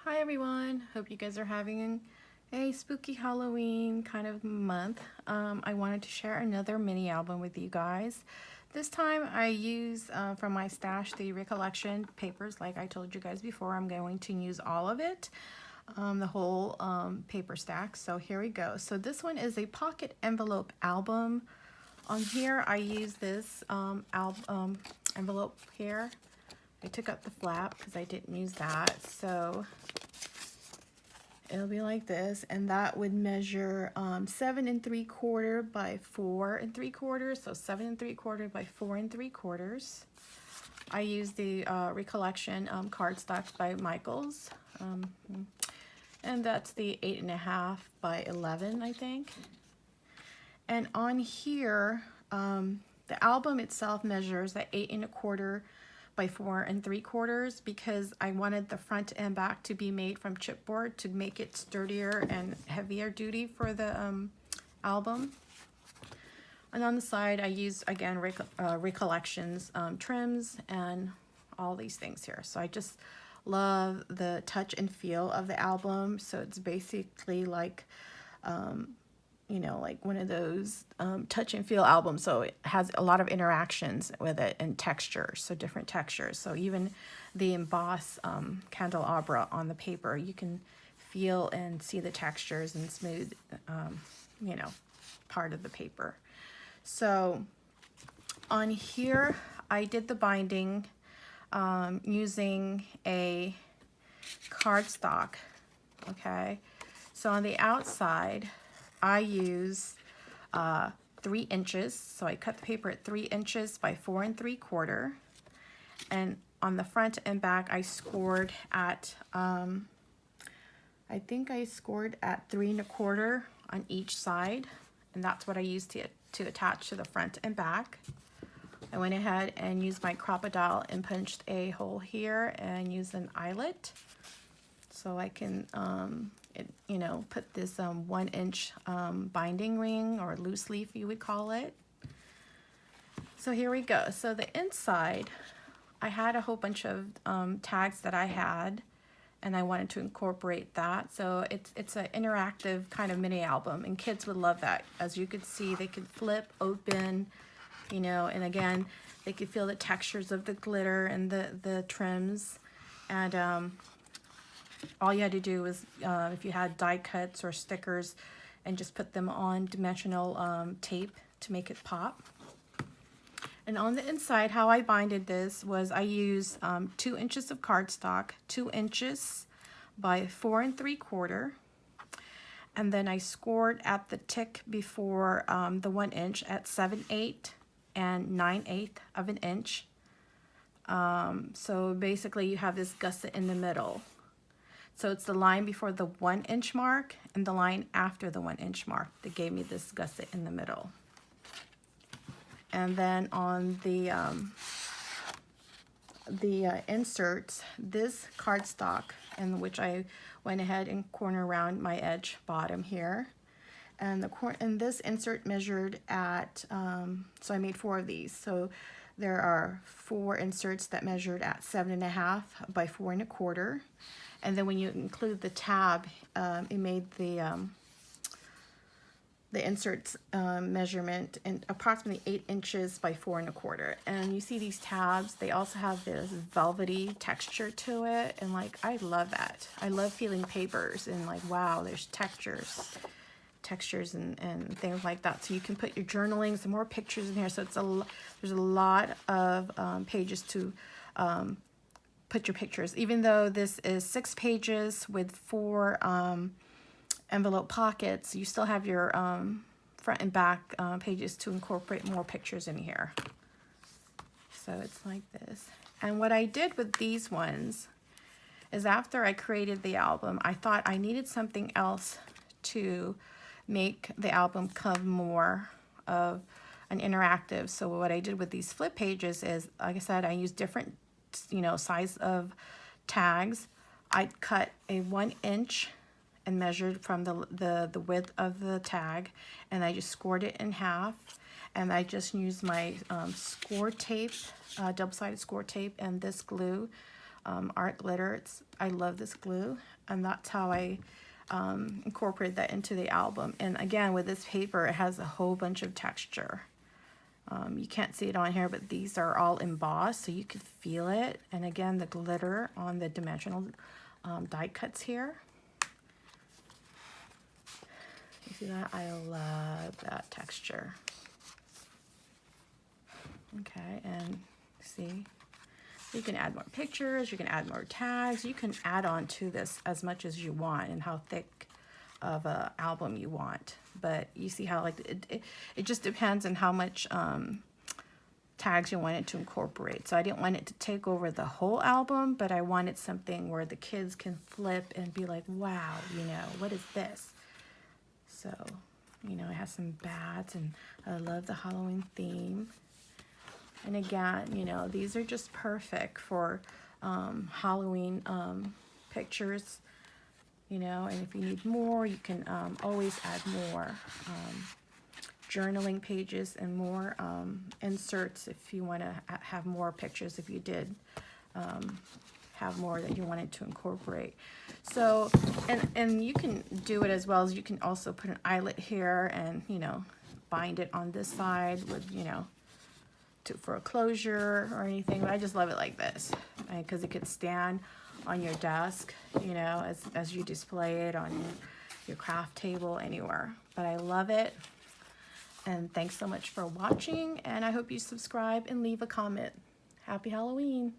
Hi everyone, hope you guys are having a spooky Halloween kind of month. I wanted to share another mini album with you guys. This time I use from my stash the recollection papers like I told you guys before. I'm going to use all of it, the whole paper stack. So here we go. So this one is a pocket envelope album. On here I use this envelope here. I took up the flap because I didn't use that, so it'll be like this, and that would measure 7 3/4 by 4 3/4, so 7 3/4 by 4 3/4. I use the Recollection cardstock by Michaels, and that's the 8.5 by 11, I think. And on here, the album itself measures at 8 1/4 by 4 3/4 because I wanted the front and back to be made from chipboard to make it sturdier and heavier duty for the album. And on the side I use again Recollections trims and all these things here. So I just love the touch and feel of the album. So it's basically like you know, like one of those touch and feel albums. So it has a lot of interactions with it and textures, so different textures. So even the embossed candelabra on the paper, you can feel and see the textures and smooth, you know, part of the paper. So on here, I did the binding using a cardstock, okay? So on the outside, I use 3 inches, so I cut the paper at 3 inches by 4 3/4, and on the front and back I scored at I think I scored at 3 1/4 on each side, and that's what I used to attach to the front and back. I went ahead and used my crocodile and punched a hole here and used an eyelet so I can you know, put this 1 inch binding ring, or loose leaf you would call it. So here we go. So the inside, I had a whole bunch of tags that I had, and I wanted to incorporate that. So it's an interactive kind of mini album, and kids would love that. As you could see, they could flip open, you know, and again, they could feel the textures of the glitter and the trims. And all you had to do was, if you had die cuts or stickers, and just put them on dimensional tape to make it pop. And on the inside, how I binded this was I used 2 inches of cardstock, 2 inches by 4 3/4, and then I scored at the tick before the 1 inch at 7/8 and 9/8 of an inch. So basically you have this gusset in the middle. So it's the line before the 1 inch mark and the line after the 1 inch mark that gave me this gusset in the middle. And then on the inserts, this cardstock, in which I went ahead and corner around my edge bottom here. And this insert measured at, so I made 4 of these. So there are 4 inserts that measured at 7.5 by 4 1/4. And then when you include the tab, it made the inserts measurement in approximately 8 inches by 4 1/4. And you see these tabs, they also have this velvety texture to it. And like, I love that. I love feeling papers and like, wow, there's textures and things like that. So you can put your journaling, some more pictures in here. So there's a lot of pages to put your pictures. Even though this is 6 pages with 4 envelope pockets, you still have your front and back pages to incorporate more pictures in here. So it's like this. And what I did with these ones is, after I created the album, I thought I needed something else to make the album come more of an interactive. So what I did with these flip pages is, like I said, I used different, you know, size of tags. I cut a 1 inch and measured from the width of the tag, and I just scored it in half, and I just used my score tape, double-sided score tape, and this glue art glitter. I love this glue, and that's how I incorporate that into the album. And again, with this paper, it has a whole bunch of texture. You can't see it on here, but these are all embossed, so you can feel it. And again, the glitter on the dimensional die cuts here. You see that? I love that texture. Okay, and see, you can add more pictures, you can add more tags, you can add on to this as much as you want and how thick of a album you want. But you see how like it just depends on how much tags you want it to incorporate. So I didn't want it to take over the whole album, but I wanted something where the kids can flip and be like, wow, you know, what is this? So, you know, it has some bats, and I love the Halloween theme. And again, you know, these are just perfect for Halloween pictures, you know, and if you need more, you can always add more journaling pages and more inserts if you want to have more pictures, if you did have more that you wanted to incorporate. So, and you can do it as well as you can also put an eyelet here and, you know, bind it on this side with, you know, for a closure or anything. But I just love it like this because it could stand on your desk, you know, as you display it on your craft table, anywhere. But I love it. And thanks so much for watching, and I hope you subscribe and leave a comment. Happy Halloween.